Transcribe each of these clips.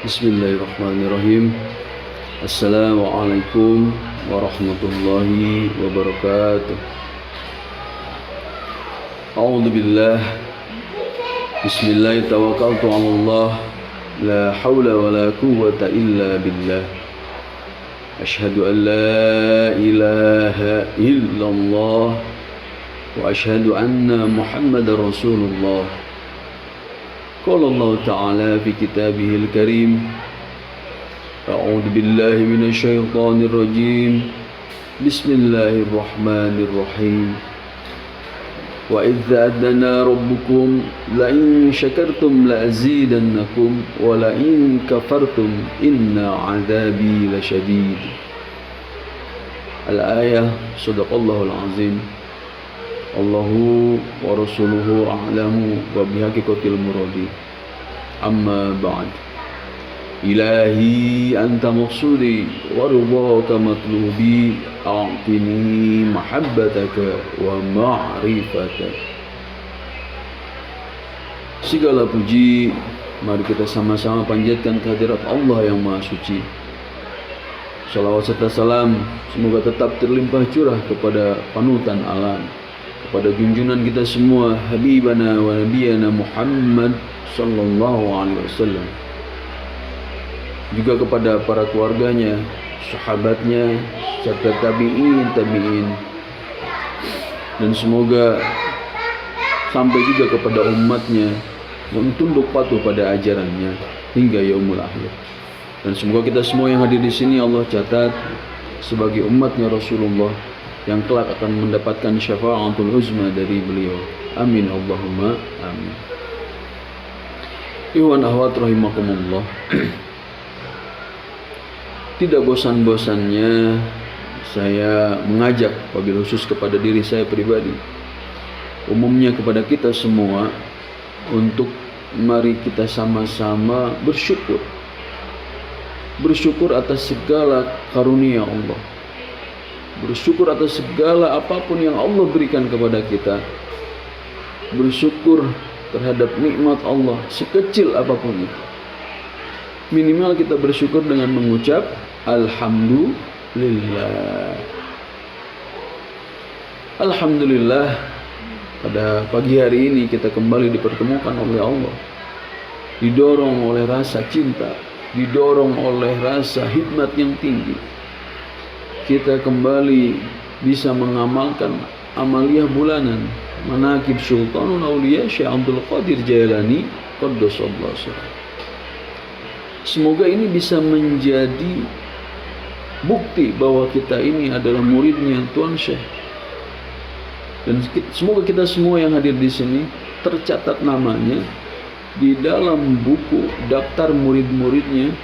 Bismillahirrahmanirrahim. Assalamualaikum warahmatullahi wabarakatuh. A'udzu billah. Bismillah tawakkaltu 'ala Allah. La haula wala quwwata illa billah. Asyhadu an la ilaha illallah wa asyhadu anna Muhammadar Rasulullah. Qala Allah Ta'ala fi kitabihil karim. A'udzu billahi minasy syaithanir rajim. Bismillahirrahmanirrahim. Wa idz adana rabbukum la in syakartum la azidannakum wa la in kafartum inna 'adzabi lasyadid. Al-ayah. Shadaqallahul azim. Allahu wa rasuluhu a'lamu wa bihaqiqatil muradi. Amma ba'd. Ilahi anta maqsudi wa ridhaka matlubi, a'tini mahabbataka wa ma'rifataka. Segala puji mari kita sama-sama panjatkan kehadirat Allah yang Maha Suci. Salawat serta salam semoga tetap terlimpah curah kepada panutan alam, kepada junjungan kita semua, habibana wa nabiyana Muhammad sallallahu alaihi wasallam, juga kepada para keluarganya, sahabatnya, serta tabi'in, dan semoga sampai juga kepada umatnya yang tunduk patuh pada ajarannya hingga yaumul akhir. Dan semoga kita semua yang hadir di sini Allah catat sebagai umatnya Rasulullah yang kelak akan mendapatkan syafa'atul uzma dari beliau. Amin Allahumma amin. Ikhwan akhwat rahimakumullah. Tidak bosan-bosannya saya mengajak wabil khusus kepada diri saya pribadi, umumnya kepada kita semua, untuk mari kita sama-sama bersyukur. Bersyukur atas segala karunia Allah. Bersyukur atas segala apapun yang Allah berikan kepada kita. Bersyukur terhadap nikmat Allah sekecil apapun itu. Minimal kita bersyukur dengan mengucap Alhamdulillah. Alhamdulillah, pada pagi hari ini kita kembali dipertemukan oleh Allah, didorong oleh rasa cinta, didorong oleh rasa hikmat yang tinggi. Kita kembali bisa mengamalkan amaliyah bulanan Manaqib Sultanul Auliya Syekh Abdul Qadir Jailani Qaddasallahu sirrah. Semoga ini bisa menjadi bukti bahwa kita ini adalah muridnya Tuan Syekh. Dan semoga kita semua yang hadir di sini tercatat namanya di dalam buku daftar murid-muridnya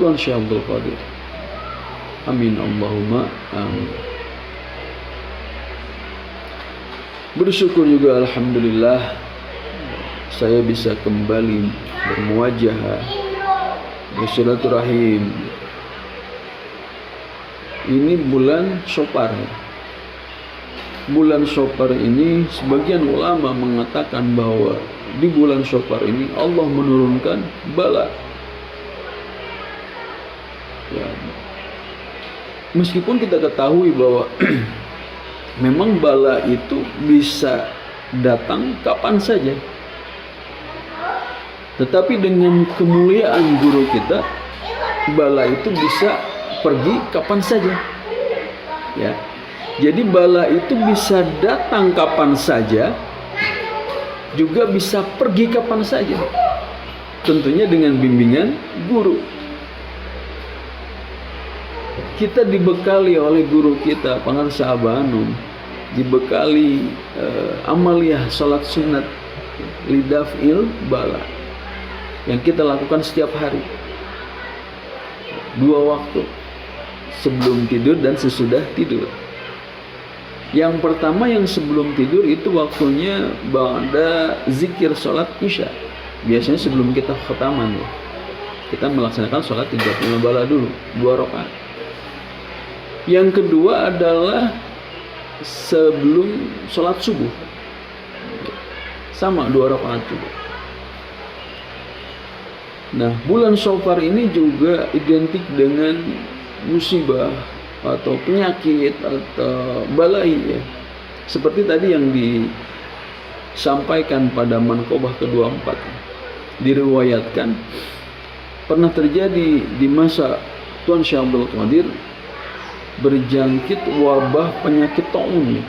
Tuan Syekh Abdul Qadir. Amin Allahumma amin. Bersyukur juga alhamdulillah saya bisa kembali bermuajahah, bersilaturahim. Ini bulan Syawal. Bulan Syawal ini sebagian ulama mengatakan bahwa di bulan Syawal ini Allah menurunkan bala. Ya. Meskipun kita ketahui bahwa memang bala itu bisa datang kapan saja, tetapi dengan kemuliaan guru kita, bala itu bisa pergi kapan saja. Ya. Jadi bala itu bisa datang kapan saja, juga bisa pergi kapan saja. Tentunya dengan bimbingan guru. Kita dibekali oleh guru kita, Pangarsa Abanum, dibekali amaliyah salat sunat lidaf'il bala yang kita lakukan setiap hari, 2 waktu, sebelum tidur dan sesudah tidur. Yang pertama, yang sebelum tidur itu waktunya ba'da zikir salat isya. Biasanya sebelum kita khataman, kita melaksanakan salat 35 bala dulu, 2 rakaat. Yang kedua adalah sebelum sholat subuh, sama 2 rakaat juga. Nah, bulan Syawal ini juga identik dengan musibah atau penyakit atau balai ya. Seperti tadi yang disampaikan pada Manqobah ke-24. Diriwayatkan pernah terjadi di masa Tuan Syekh Abdul Qadir berjangkit wabah penyakit taun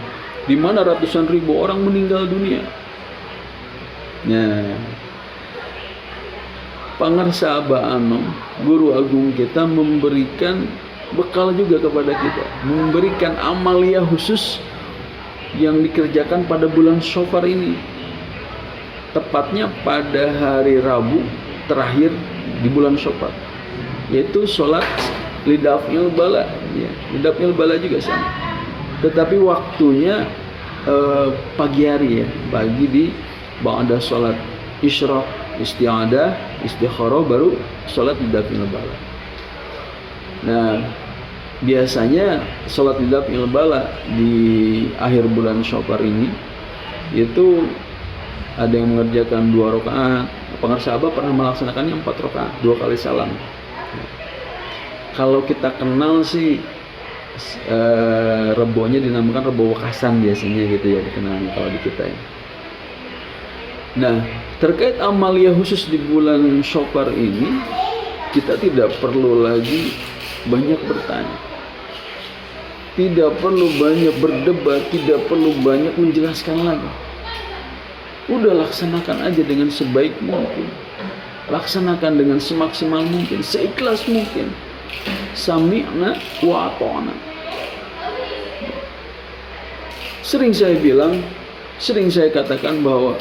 di mana ratusan ribu orang meninggal dunia. Nah, Pangarsa Abah Anom, guru agung kita, memberikan bekal juga kepada kita, memberikan amalia khusus yang dikerjakan pada bulan Syawal ini, tepatnya pada hari Rabu terakhir di bulan Syawal, yaitu sholat lidafil bala ya, lidafil bala juga sama, tetapi waktunya pagi hari ya, pagi di ba'da sholat isyraq, isti'adah, istikharah, baru sholat lidafil bala. Nah, biasanya sholat lidafil bala di akhir bulan Syawal ini itu ada yang mengerjakan 2 rakaat. Pangarsa Abah pernah melaksanakannya 4 rakaat, 2 kali salam. Kalau kita kenal sih rebonya dinamakan rebo wakasan biasanya gitu ya, dikenalnya kalau di kita ya. Nah, terkait amalia khusus di bulan Syawal ini, kita tidak perlu lagi banyak bertanya, tidak perlu banyak berdebat, tidak perlu banyak menjelaskan lagi. Udah laksanakan aja dengan sebaik mungkin, laksanakan dengan semaksimal mungkin, seikhlas mungkin. Sami'na wa ata'na. Sering saya bilang, sering saya katakan bahwa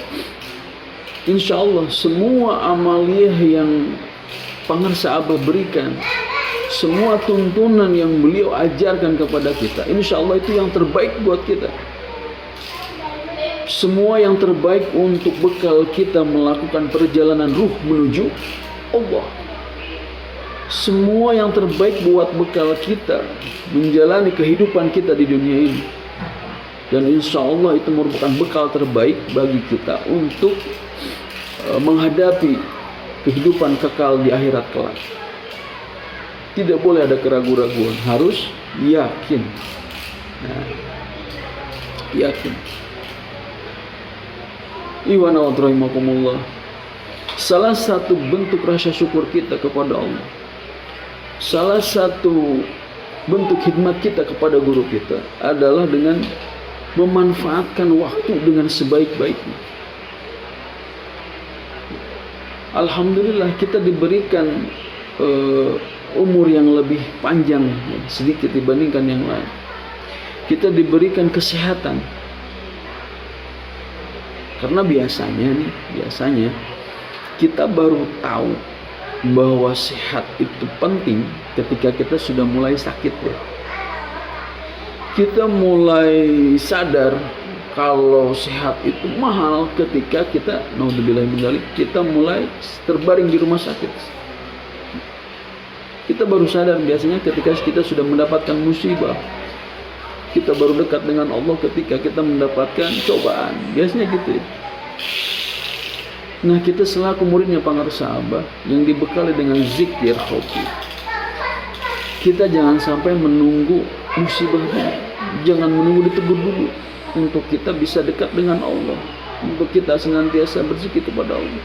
insya Allah semua amaliyah yang Pangarsa Abah berikan, semua tuntunan yang beliau ajarkan kepada kita, insya Allah itu yang terbaik buat kita. Semua yang terbaik untuk bekal kita melakukan perjalanan ruh menuju Allah. Semua yang terbaik buat bekal kita menjalani kehidupan kita di dunia ini. Dan insya Allah itu merupakan bekal terbaik bagi kita untuk menghadapi kehidupan kekal di akhirat kelak. Tidak boleh ada keraguan-raguan, harus yakin. Nah, yakin. Iwana wa rahimakumullah. Salah satu bentuk rasa syukur kita kepada Allah, salah satu bentuk khidmat kita kepada guru kita adalah dengan memanfaatkan waktu dengan sebaik-baiknya. Alhamdulillah kita diberikan umur yang lebih panjang sedikit dibandingkan yang lain. Kita diberikan kesehatan. Karena biasanya kita baru tahu bahwa sehat itu penting ketika kita sudah mulai sakit ya. Kita mulai sadar kalau sehat itu mahal ketika kita, naudzubillah min dzalik, kita mulai terbaring di rumah sakit. Kita baru sadar biasanya ketika kita sudah mendapatkan musibah. Kita baru dekat dengan Allah ketika kita mendapatkan cobaan. Biasanya gitu ya. Nah, kita selaku muridnya Pangarsa Abah yang dibekali dengan zikir khofi, kita jangan sampai menunggu musibah dulu. Jangan menunggu ditegur dulu untuk kita bisa dekat dengan Allah, untuk kita senantiasa berzikir kepada Allah.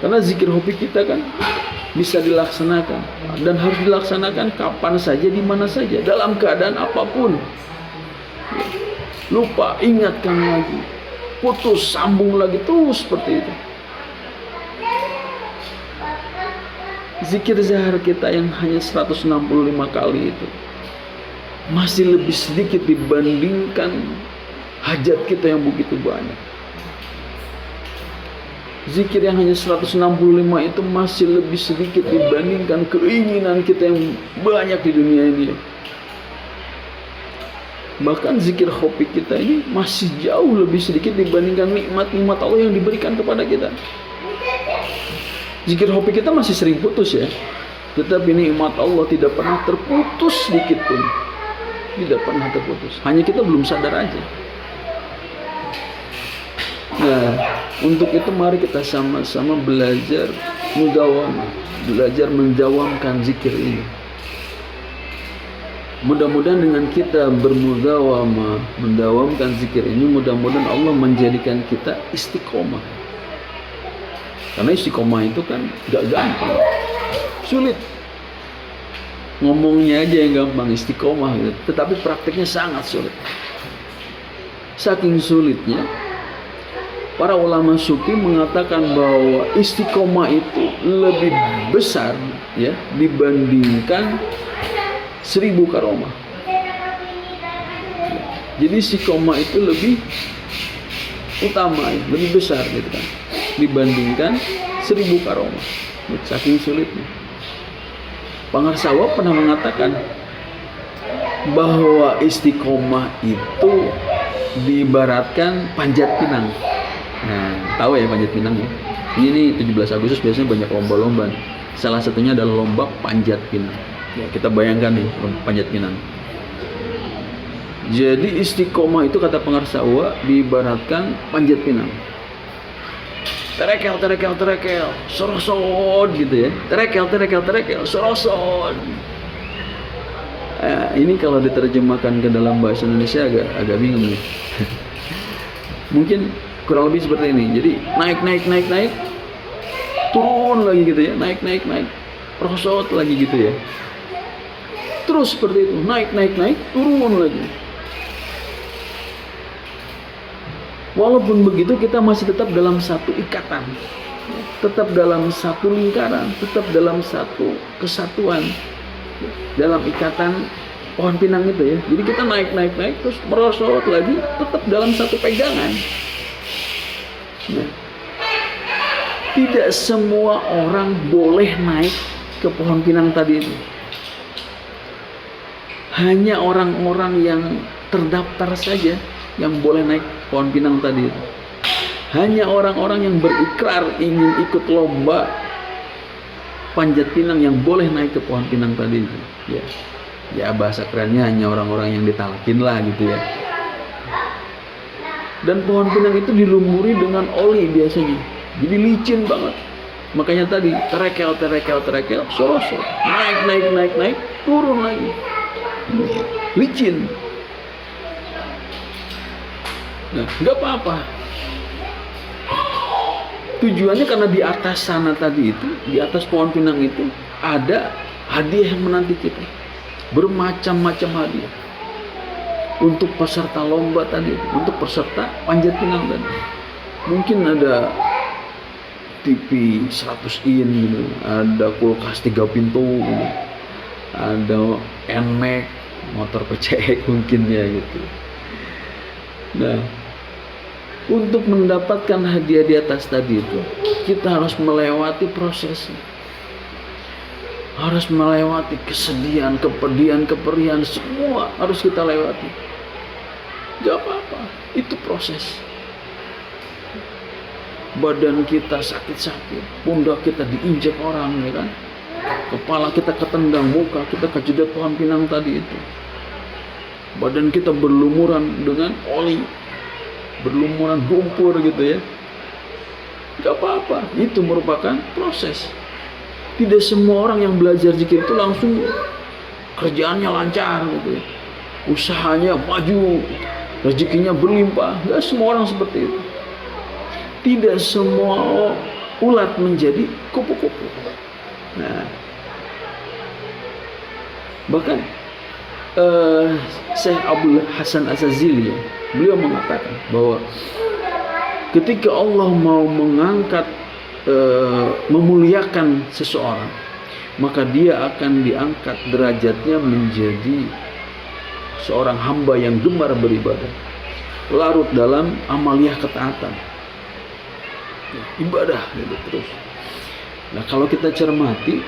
Karena zikir hobi kita kan bisa dilaksanakan dan harus dilaksanakan kapan saja, di mana saja, dalam keadaan apapun. Lupa, ingatkan lagi, putus, sambung lagi, terus seperti itu. Zikir zahar kita yang hanya 165 kali itu masih lebih sedikit dibandingkan hajat kita yang begitu banyak. Zikir yang hanya 165 itu masih lebih sedikit dibandingkan keinginan kita yang banyak di dunia ini. Bahkan zikir hobi kita ini masih jauh lebih sedikit dibandingkan nikmat-nikmat Allah yang diberikan kepada kita. Zikir hobi kita masih sering putus ya, tetapi nikmat Allah tidak pernah terputus sedikit pun. Tidak pernah terputus. Hanya kita belum sadar aja. Nah, untuk itu mari kita sama-sama belajar mudawamah, belajar mendawamkan zikir ini. Mudah-mudahan dengan kita bermudawamah, mendawamkan zikir ini, mudah-mudahan Allah menjadikan kita istiqomah. Karena istiqomah itu kan gak gampang, sulit. Ngomongnya aja yang gampang istiqomah gitu, tetapi praktiknya sangat sulit. Saking sulitnya, para ulama sufi mengatakan bahwa istiqomah itu lebih besar ya dibandingkan 1000 karomah. Jadi istiqomah itu lebih utama, lebih besar gitu kan, dibandingkan 1000 karomah. Saking sulitnya. Pangarsawa pernah mengatakan bahwa istiqomah itu diibaratkan panjat pinang. Nah, tahu ya panjat pinang ya? Ini 17 Agustus biasanya banyak lomba-lomba. Salah satunya adalah lomba panjat pinang. Ya, kita bayangkan nih panjat pinang. Jadi istiqomah itu kata Pangarsawa diibaratkan panjat pinang. Terekel, sorosot gitu ya. Terekel, sorosot. Ini kalau diterjemahkan ke dalam bahasa Indonesia agak bingung nih. Mungkin kurang lebih seperti ini. Jadi naik, turun lagi gitu ya. Naik, rosot lagi gitu ya. Terus seperti itu, naik, turun lagi. Walaupun begitu kita masih tetap dalam satu ikatan, tetap dalam satu lingkaran, tetap dalam satu kesatuan, dalam ikatan pohon pinang itu ya. Jadi kita naik, terus merosot lagi, tetap dalam satu pegangan. Nah, tidak semua orang boleh naik ke pohon pinang tadi itu. Hanya orang-orang yang terdaftar saja yang boleh naik pohon pinang tadi itu. Hanya orang-orang yang berikrar ingin ikut lomba panjat pinang yang boleh naik ke pohon pinang tadi itu. Ya bahasa kerennya hanya orang-orang yang ditalakin lah gitu ya. Dan pohon pinang itu dilumuri dengan oli biasanya. Jadi licin banget. Makanya tadi terekel, sorosot, naik, turun lagi. Licin. Nah, nggak apa-apa. Tujuannya karena di atas sana tadi itu, di atas pohon pinang itu ada hadiah yang menanti kita. Bermacam-macam hadiah. Untuk peserta lomba tadi, untuk peserta panjat pinang tadi. Mungkin ada TV 100 in gitu, ada kulkas 3 pintu gitu. Ada NMAX, motor PCX mungkin ya gitu. Nah, untuk mendapatkan hadiah di atas tadi itu, kita harus melewati prosesnya. Harus melewati kesedihan, kepedihan, semua harus kita lewati. Gak apa-apa, itu proses. Badan kita sakit-sakit, pundak kita diinjak orang, ya kan? Kepala kita ketendang, muka kita kejedot pohon pinang tadi itu. Badan kita berlumuran dengan oli, berlumuran lumpur gitu ya. Gak apa-apa, itu merupakan proses. Tidak semua orang yang belajar zikir itu langsung kerjaannya lancar gitu ya. Usahanya maju, rezekinya berlimpah. Gak semua orang seperti itu. Tidak semua ulat menjadi kupu-kupu. Nah, bahkan Syekh Abdul Hasan Asyazili beliau mengatakan bahwa ketika Allah mau mengangkat memuliakan seseorang, maka dia akan diangkat derajatnya menjadi seorang hamba yang gemar beribadah, larut dalam amaliyah ketaatan, ibadah gitu terus. Nah, kalau kita cermati,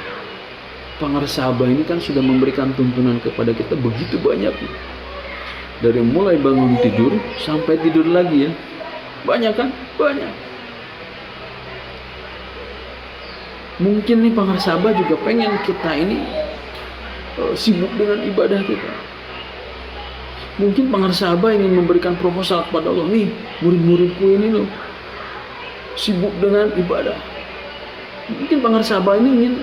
Pangarsawa ini kan sudah memberikan tuntunan kepada kita begitu banyak, dari mulai bangun tidur sampai tidur lagi ya, banyak kan? Banyak. Mungkin nih Pangarsawa juga pengen kita ini sibuk dengan ibadah kita. Mungkin Pangarsawa ingin memberikan proposal kepada Allah, nih murid-muridku ini loh sibuk dengan ibadah. Mungkin pengarsaba ini ingin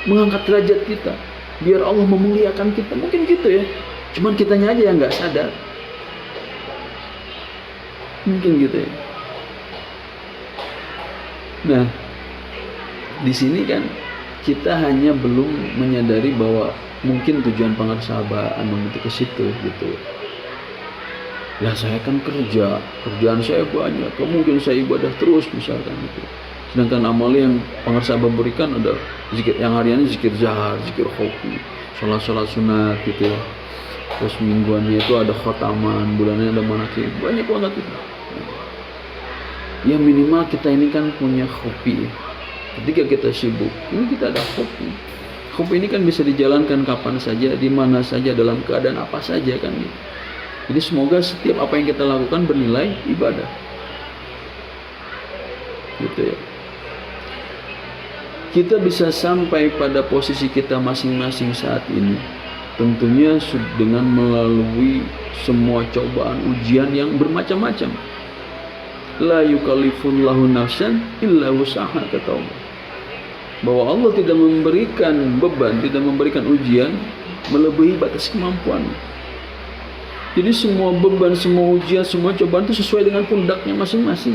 mengangkat derajat kita, biar Allah memuliakan kita. Mungkin gitu ya. Cuman kitanya aja yang nggak sadar. Mungkin gitu ya. Nah, di sini kan kita hanya belum menyadari bahwa mungkin tujuan pengarsabaan itu ke situ gitu. Lah saya kan kerjaan saya banyak, mungkin saya ibadah terus misalkan gitu. Sedangkan amal yang pengarsaba berikan ada zikir yang hariannya, zikir zahar, zikir khofi, sholat sunat gitu ya. Terus mingguannya itu ada khotaman, bulannya ada manakib, banyak banget itu. Ya minimal kita ini kan punya khofi. Ketika kita sibuk, ini kita ada khofi. Khofi ini kan bisa dijalankan kapan saja, di mana saja, dalam keadaan apa saja kan gitu. Jadi semoga setiap apa yang kita lakukan bernilai ibadah. Gitu ya. Kita bisa sampai pada posisi kita masing-masing saat ini tentunya dengan melalui semua cobaan ujian yang bermacam-macam. La yukallifullahu nafsan illa wus'aha, kata Allah. Bahwa Allah tidak memberikan beban, tidak memberikan ujian melebihi batas kemampuan. Jadi semua beban, semua ujian, semua cobaan itu sesuai dengan pundaknya masing-masing.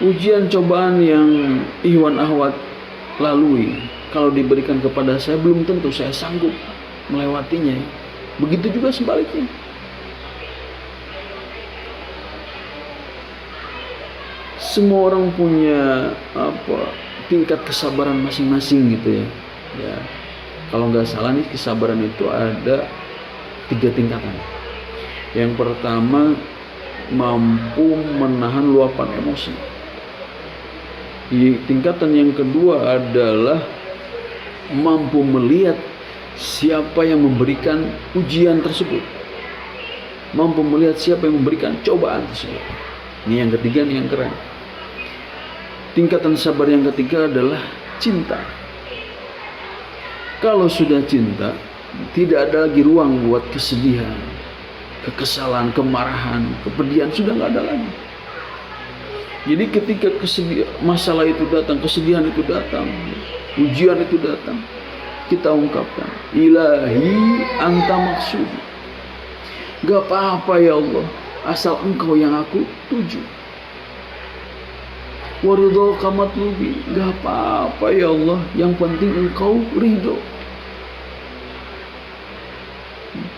Ujian cobaan yang Ikhwan Akhwat lalui, kalau diberikan kepada saya, belum tentu saya sanggup melewatinya. Begitu juga sebaliknya. Semua orang punya tingkat kesabaran masing-masing gitu ya. Ya. Kalau nggak salah nih, kesabaran itu ada 3 tingkatan. Yang pertama, mampu menahan luapan emosi. Di tingkatan yang kedua adalah mampu melihat siapa yang memberikan ujian tersebut, mampu melihat siapa yang memberikan cobaan tersebut. Ini yang ketiga, ini yang keren. Tingkatan sabar yang ketiga adalah cinta. Kalau sudah cinta, tidak ada lagi ruang buat kesedihan, kekesalan, kemarahan, kepedihan, sudah nggak ada lagi. Jadi ketika masalah itu datang, kesedihan itu datang, ujian itu datang, kita ungkapkan, Ilahi anta maksud. Gak apa-apa ya Allah, asal engkau yang aku tuju. Waridho kamatlubi, gak apa-apa ya Allah, yang penting engkau ridho.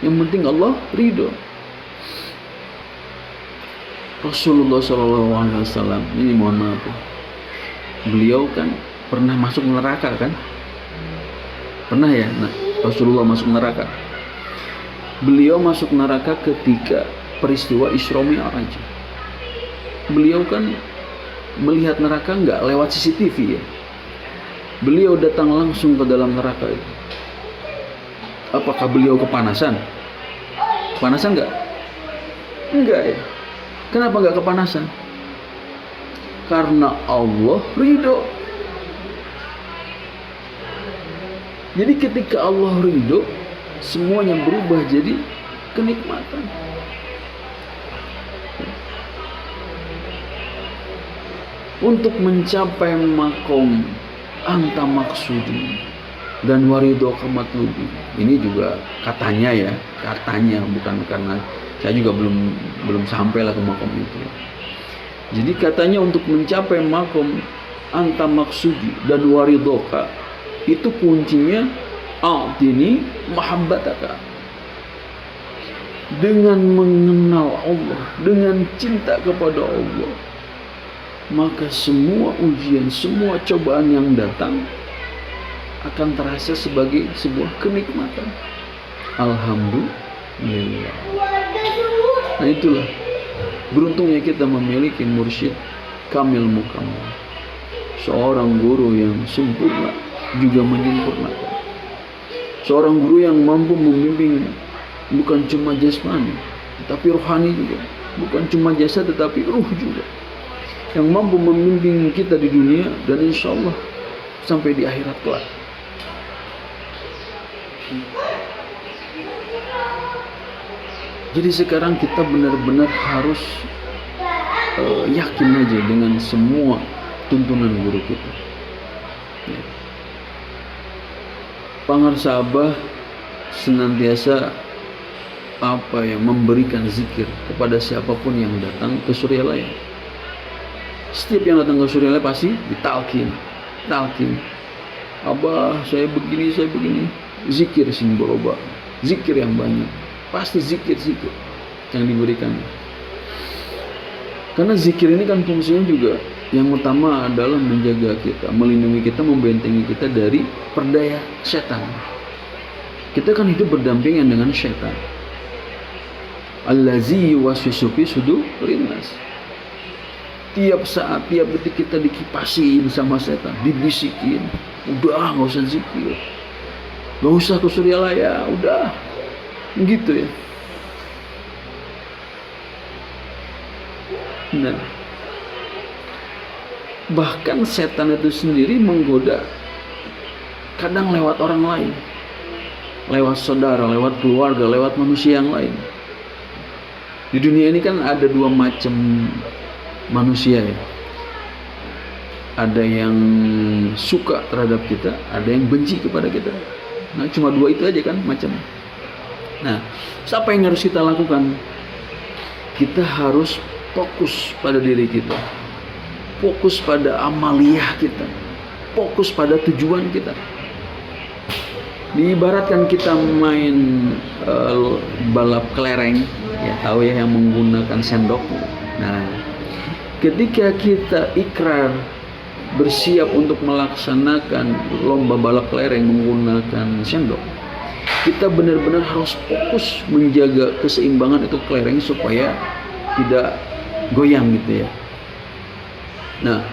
Yang penting Allah ridho. Rasulullah SAW, ini mohon maaf, beliau kan pernah masuk neraka kan? Pernah ya? Nah, Rasulullah masuk neraka. Beliau masuk neraka ketika peristiwa Isra Mi'raj. Beliau kan melihat neraka nggak lewat CCTV ya. Beliau datang langsung ke dalam neraka itu. Apakah beliau kepanasan? Kepanasan nggak? Enggak ya. Kenapa nggak kepanasan? Karena Allah ridho. Jadi ketika Allah ridho, semuanya berubah jadi kenikmatan. Untuk mencapai makom anta maksudi dan waridho kamatlubi, ini juga katanya ya, katanya, bukan karena saya juga belum sampai lah ke makom itu. Jadi katanya untuk mencapai makom anta maksudi dan waridhoka, itu kuncinya a'tini mahabbataka. Dengan mengenal Allah, dengan cinta kepada Allah, maka semua ujian, semua cobaan yang datang akan terasa sebagai sebuah kenikmatan. Alhamdulillah. Nah itulah beruntungnya kita memiliki mursyid kamil mukammal, seorang guru yang sempurna juga menyempurnakan, seorang guru yang mampu membimbing bukan cuma jasmani tetapi rohani juga, bukan cuma jasad tetapi ruh juga, yang mampu membimbing kita di dunia dan insya Allah sampai di akhirat kelak. Jadi sekarang kita benar-benar harus yakin aja dengan semua tuntunan guru kita. Ya. Pangarsabah senantiasa memberikan zikir kepada siapapun yang datang ke Suryalaya. Setiap yang datang ke Suryalaya pasti ditalkin. Abah, saya begini, zikir sing boroba, zikir yang banyak, pasti zikir yang diberikan. Karena zikir ini kan fungsinya juga yang utama adalah menjaga kita, melindungi kita, membentengi kita dari perdaya setan. Kita kan hidup berdampingan dengan setan. Allazi yuwaswisu fi sudurin nas. Tiap saat, tiap detik kita dikipasin sama setan, dibisikin, udah nggak usah zikir, nggak usah ke Suryalaya, udah, gitu ya. Nah, bahkan setan itu sendiri menggoda, kadang lewat orang lain, lewat saudara, lewat keluarga, lewat manusia yang lain. Di dunia ini kan ada dua macam manusia ya. Ada yang suka terhadap kita, ada yang benci kepada kita. Nah, cuma dua itu aja kan macam. Nah, apa yang harus kita lakukan? Kita harus fokus pada diri kita, fokus pada amaliyah kita, fokus pada tujuan kita. Diibaratkan kita main balap kelereng, ya tahu ya, yang menggunakan sendok. Nah, ketika kita ikrar bersiap untuk melaksanakan lomba balap kelereng menggunakan sendok, kita benar-benar harus fokus menjaga keseimbangan itu kelereng supaya tidak goyang gitu ya. Nah,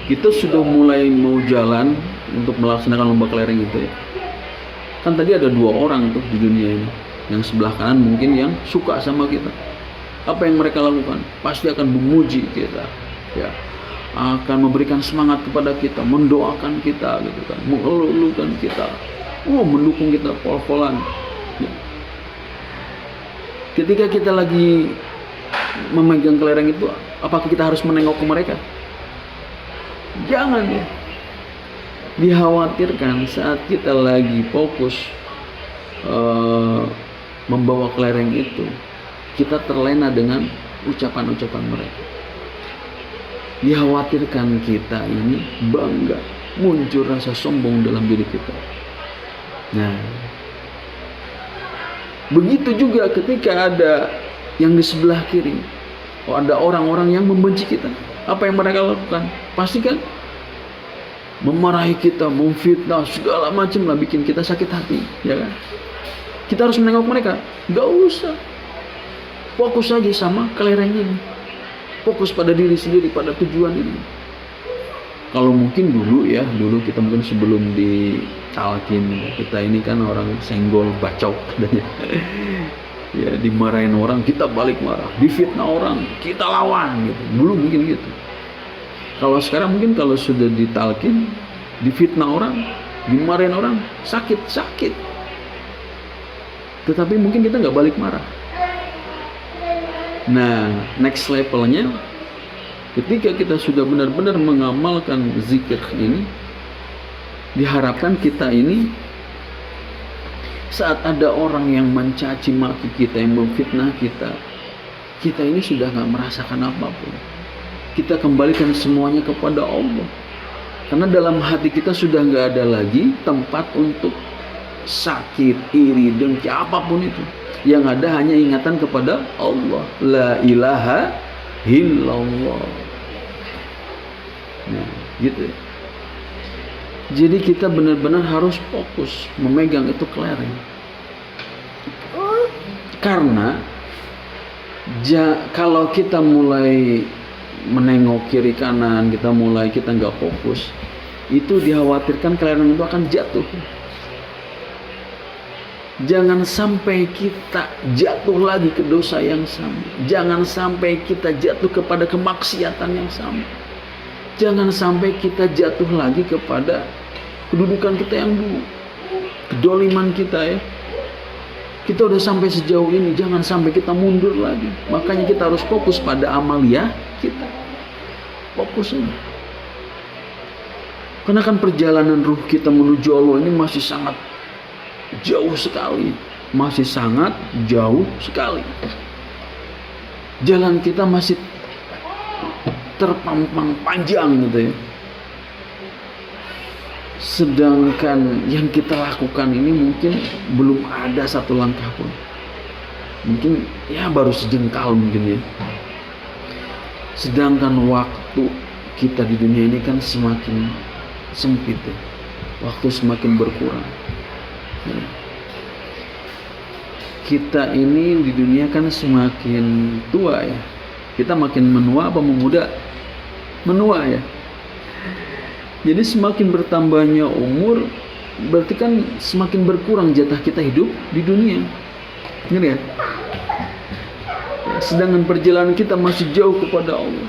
kita sudah mulai mau jalan untuk melaksanakan lomba kelereng itu ya. Kan tadi ada dua orang tuh di dunia ini. Yang sebelah kanan mungkin yang suka sama kita. Apa yang mereka lakukan? Pasti akan memuji kita, ya, akan memberikan semangat kepada kita, mendoakan kita, gitu kan, mengeluhkan kita, mendukung kita pol-polan. Ya. Ketika kita lagi memegang kelereng itu, apakah kita harus menengok ke mereka? Jangan ya. Dikhawatirkan saat kita lagi fokus membawa kelereng itu, kita terlena dengan ucapan-ucapan mereka. Dikhawatirkan kita ini bangga, muncul rasa sombong dalam diri kita. Nah, begitu juga ketika ada yang di sebelah kiri, ada orang-orang yang membenci kita. Apa yang mereka lakukan? Pasti kan memarahi kita, memfitnah, segala macam lah, bikin kita sakit hati, ya kan? Kita harus menengok mereka? Gak usah. Fokus aja sama kelereng ini. Fokus pada diri sendiri, pada tujuan ini. Kalau mungkin dulu kita mungkin sebelum ditalkin, kita ini kan orang senggol, bacok katanya. Ya, dimarahin orang, kita balik marah. Difitnah orang, kita lawan gitu. Dulu mungkin gitu. Kalau sekarang mungkin kalau sudah ditalkin, difitnah orang, dimarahin orang, sakit. Tetapi mungkin kita nggak balik marah. Nah, next levelnya, ketika kita sudah benar-benar mengamalkan zikir ini, diharapkan kita ini saat ada orang yang mencaci maki kita, yang memfitnah kita, kita ini sudah nggak merasakan apapun. Kita kembalikan semuanya kepada Allah. Karena dalam hati kita sudah nggak ada lagi tempat untuk sakit, iri, dengki, apapun itu. Yang ada hanya ingatan kepada Allah. La ilaha illallah. Nah, gitu. Jadi kita benar-benar harus fokus memegang itu kelereng. Karena kalau kita mulai menengok kiri kanan, kita nggak fokus, itu dikhawatirkan kelereng itu akan jatuh. Jangan sampai kita jatuh lagi ke dosa yang sama. Jangan sampai kita jatuh kepada kemaksiatan yang sama. Jangan sampai kita jatuh lagi kepada kedudukan kita yang dulu, kedoliman kita ya. Kita udah sampai sejauh ini, jangan sampai kita mundur lagi. Makanya kita harus fokus pada amaliyah fokus aja. Karena kan perjalanan ruh kita menuju Allah ini masih sangat jauh sekali. Masih sangat jauh sekali. Jalan kita masih terpampang panjang gitu ya. Sedangkan yang kita lakukan ini mungkin belum ada satu langkah pun. Mungkin ya baru sejengkal mungkin ya. Sedangkan waktu kita di dunia ini kan semakin sempit ya. Waktu semakin berkurang ya. Kita ini di dunia kan semakin tua ya. Kita makin menua apa memuda? Menua ya. Jadi semakin bertambahnya umur, berarti kan semakin berkurang jatah kita hidup di dunia. Ngerti ya? Sedangkan perjalanan kita masih jauh kepada Allah.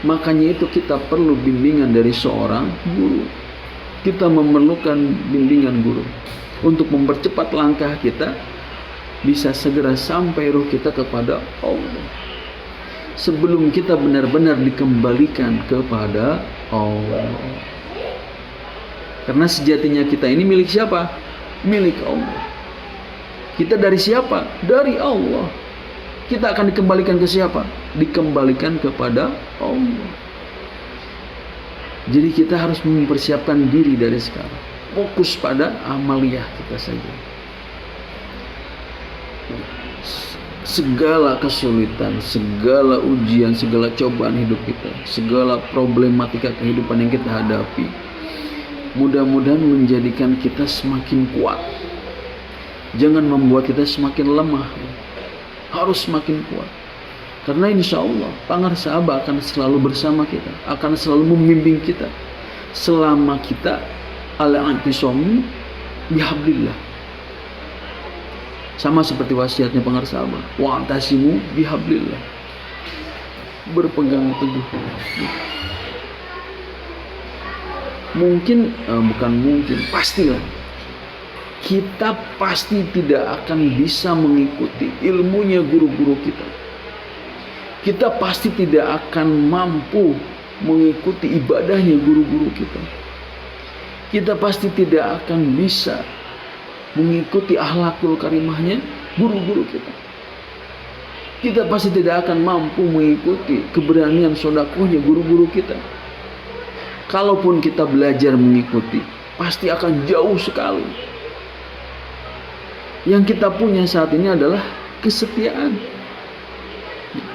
Makanya itu kita perlu bimbingan dari seorang guru. Kita memerlukan bimbingan guru untuk mempercepat langkah kita, bisa segera sampai ruh kita kepada Allah sebelum kita benar-benar dikembalikan kepada Allah. Karena sejatinya kita ini milik siapa? Milik Allah. Kita dari siapa? Dari Allah. Kita akan dikembalikan ke siapa? Dikembalikan kepada Allah. Jadi kita harus mempersiapkan diri dari sekarang. Fokus pada amaliyah kita saja. Segala kesulitan, segala ujian, segala cobaan hidup kita, segala problematika kehidupan yang kita hadapi, mudah-mudahan menjadikan kita semakin kuat. Jangan membuat kita semakin lemah. Harus semakin kuat. Karena insya Allah Pangarsa Aba akan selalu bersama kita, akan selalu membimbing kita selama kita al-i'tisam bihablillah. Sama seperti wasiatnya Pangarsa Aba, wa'tasimu bihablillah. Berpegang teguh. Pastilah kita pasti tidak akan bisa mengikuti ilmunya guru-guru kita. Kita pasti tidak akan mampu mengikuti ibadahnya guru-guru kita. Kita pasti tidak akan bisa mengikuti akhlakul karimahnya guru-guru kita. Kita pasti tidak akan mampu mengikuti keberanian sodakohnya guru-guru kita. Kalaupun kita belajar mengikuti, pasti akan jauh sekali. Yang kita punya saat ini adalah kesetiaan.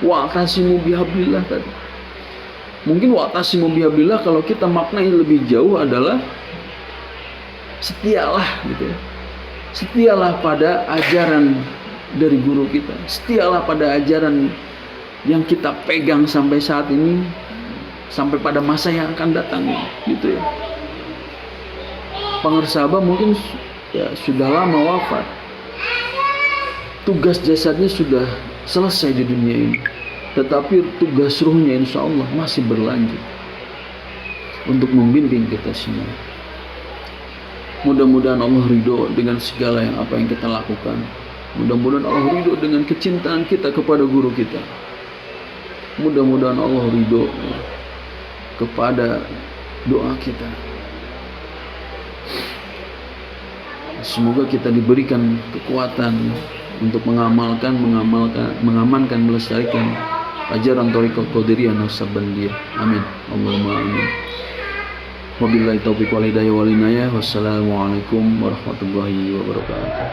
Wa'tasimu bihablillah tadi. Mungkin wa'tasimu bihablillah kalau kita maknai lebih jauh adalah setialah gitu ya. Setialah pada ajaran dari guru kita. Setialah pada ajaran yang kita pegang sampai saat ini, sampai pada masa yang akan datang gitu ya. Pangarsa Aba mungkin ya sudah lama wafat. Tugas jasadnya sudah selesai di dunia ini, tetapi tugas ruhnya insya Allah masih berlanjut untuk membimbing kita semua. Mudah-mudahan Allah ridho dengan segala apa yang kita lakukan. Mudah-mudahan Allah ridho dengan kecintaan kita kepada guru kita. Mudah-mudahan Allah ridho kepada doa kita. Semoga kita diberikan kekuatan untuk mengamankan, melestarikan ajaran Thariqah Qadiriyah Naqsabandiyah. Amin. Allahumma amin. Wabillahi taufiq wal hidayah wal inayah. Wassalamualaikum warahmatullahi wabarakatuh.